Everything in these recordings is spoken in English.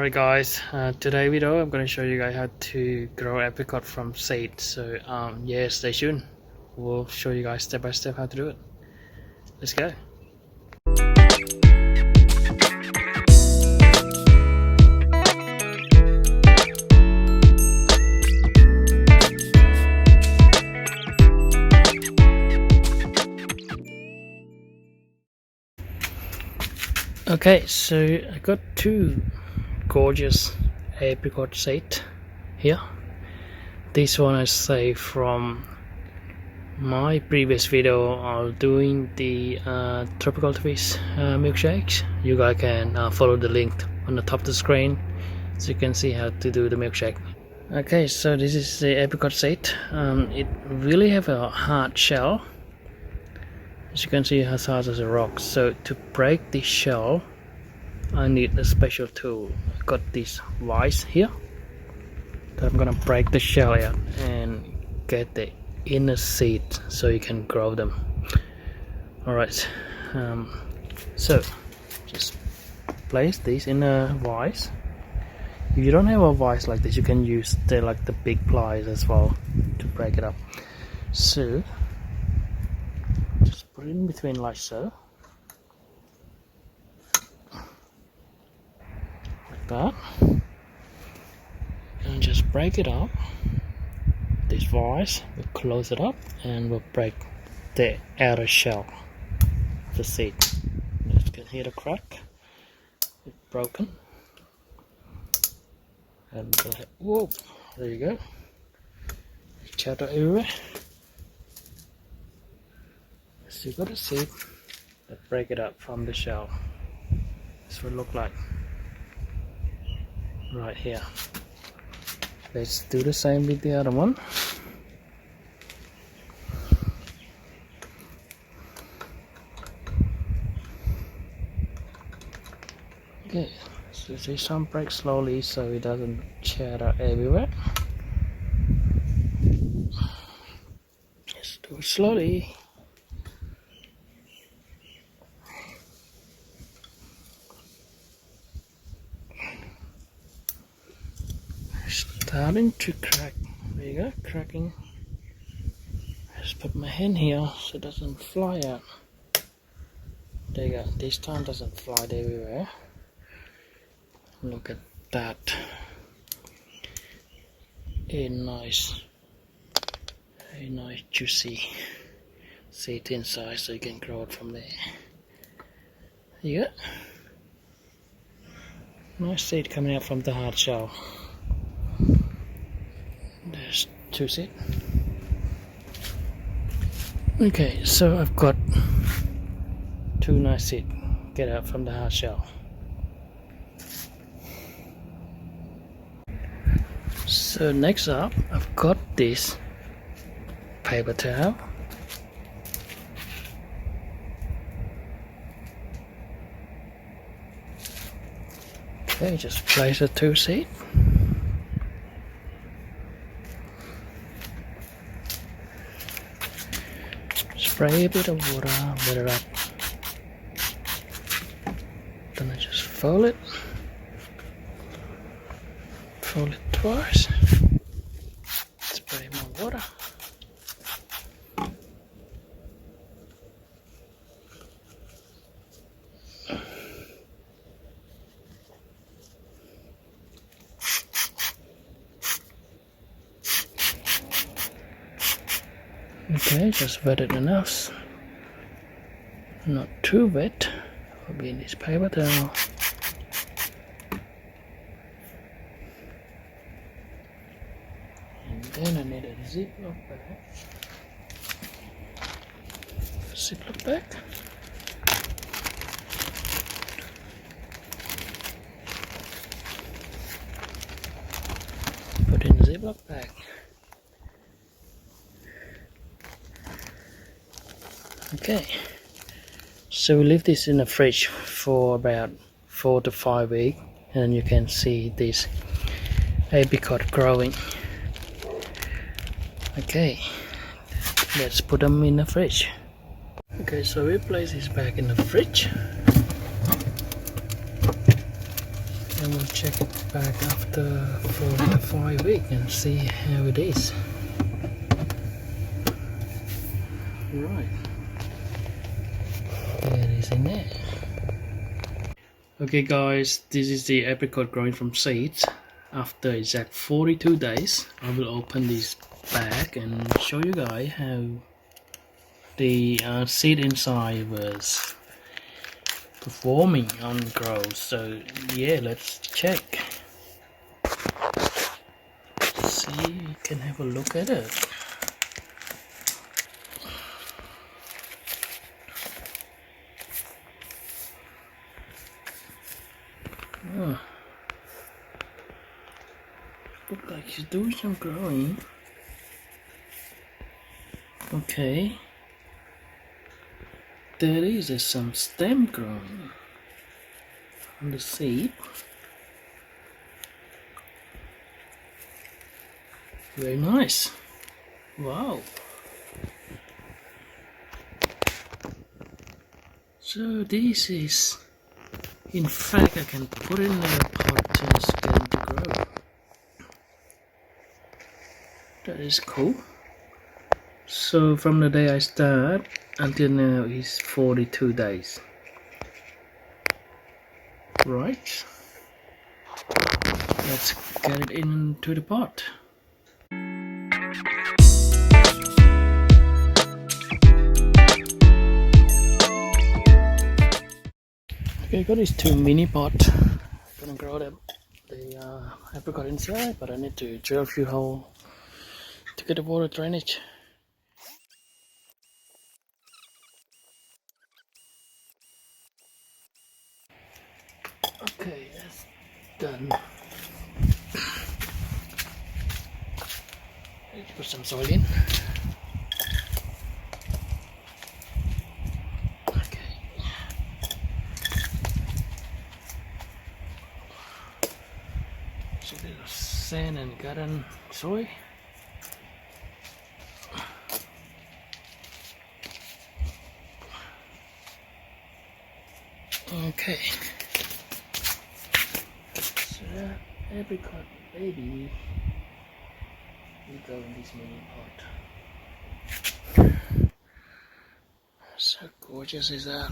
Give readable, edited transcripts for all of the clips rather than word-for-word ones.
Alright guys, today video I'm going to show you guys how to grow apricot from seed. So yeah, stay tuned. We'll show you guys step by step how to do it. Let's go. Okay, so I got two gorgeous apricot seed here. This one I saved from my previous video of doing the tropical twist milkshakes. You guys can follow the link on the top of the screen so you can see how to do the milkshake. Okay, so this is the apricot seed. It really have a hard shell. As you can see, it has hard as a rock. So to break this shell, I need a special tool. I got this vise here. So I'm gonna break the shell out and get the inner seed so you can grow them. Alright, so just place this in a vise. If you don't have a vise like this, you can use the big pliers as well to break it up. So just put it in between like so, like that, and just break it up. This vise, we'll close it up and we'll break the outer shell of the seed. You can hear the crack. It's broken. And whoa, there you go. Chatter everywhere. So you got a seed that break it up from the shell. This will look like right here. Let's do the same with the other one. Okay, so this some break slowly so it doesn't chatter everywhere. Just do it slowly. Starting to crack. There you go, cracking. Just put my hand here so it doesn't fly out. There you go. This time doesn't fly everywhere. Look at that. A nice juicy seed inside, so you can grow it from there. There you go. Nice seed coming out from the hard shell. There's two seed. Okay, so I've got two nice seed get out from the hard shell. So next up, I've got this paper towel. Okay, just place the two seed. Spray a bit of water, wet it up. Then I just fold it twice. Spray more water. Okay, just wet it enough. Not too wet. Will be in this paper towel. And then I need a Ziploc bag. Ziploc bag. Put in the Ziploc bag. Okay, so we leave this in the fridge for about 4 to 5 weeks, and you can see this apricot growing. Okay, let's put them in the fridge. Okay, so we place this back in the fridge. I will check it back after 4 to 5 weeks and see how it is. Right, there it is in there. Okay guys, this is the apricot growing from seeds. After exact 42 days, I will open this bag and show you guys how the seed inside was performing on growth. So yeah, let's check. See, you can have a look at it. Oh, look like she's doing some growing. Okay, there is some stem growing on the seed. Very nice. Wow. So this is, in fact, I can put it in a pot and it's going to grow. That is cool. So from the day I start until now is 42 days. Right. Let's get it into the pot. Okay, I got these 2 mini pots. I'm gonna grow them. The apricot inside, but I need to drill a few holes to get the water drainage. Okay, that's done. Let's put some soil in. Okay. So a bit of sand and garden soil. Okay. So that apricot baby will go in this mini pot. So gorgeous is that.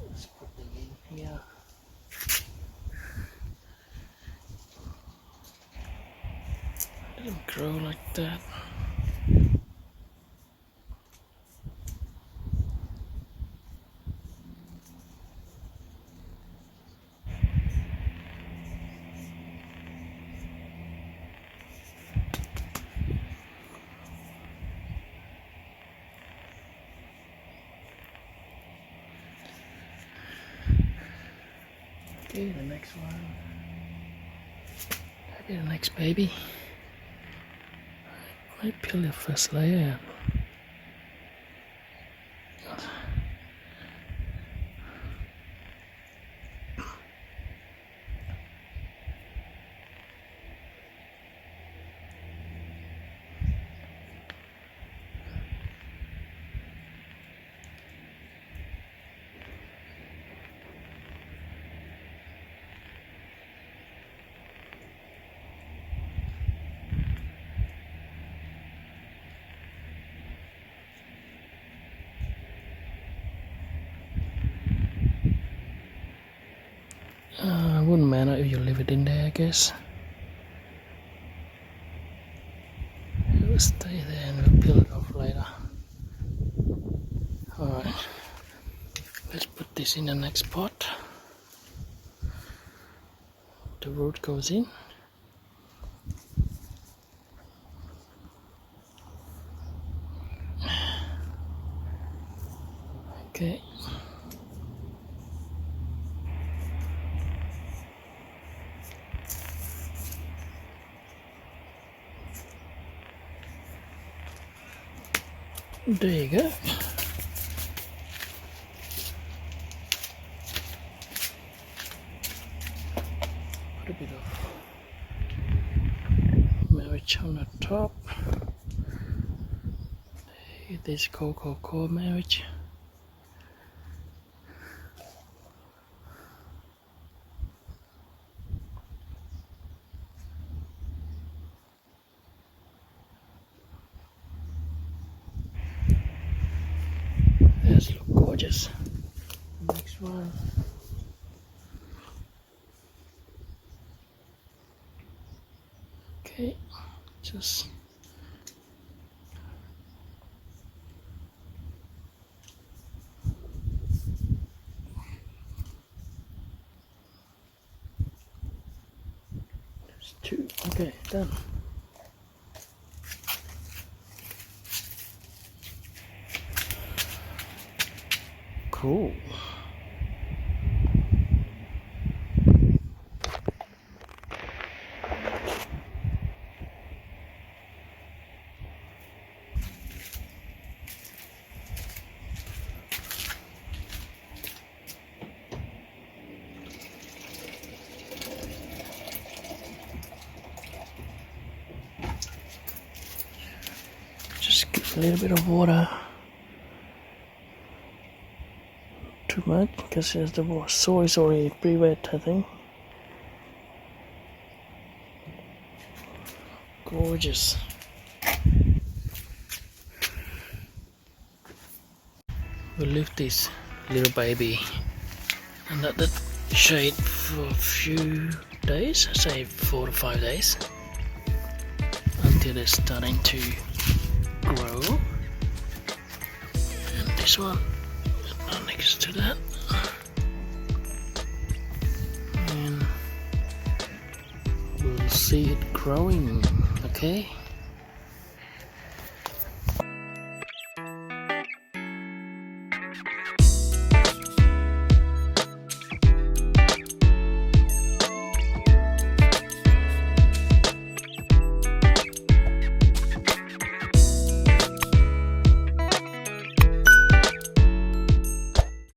Let's put them in here. Let them grow like that. Okay, the next one. Okay, the next baby. I might peel the first layer. Wouldn't matter if you leave it in there, I guess. It will stay there and we'll peel it off later. Alright, let's put this in the next pot. The root goes in. Okay. There you go. Put a bit of marriage on the top. This cocoa marriage. gorgeous. Next one. Okay, just two. Okay, done. Cool. Just give a little bit of water. Too much because the soil is already pretty wet, I think. Gorgeous. We'll leave this little baby under the shade for a few days, say 4 to 5 days, until it's starting to grow. And this one next to that, and we'll see it growing. Okay.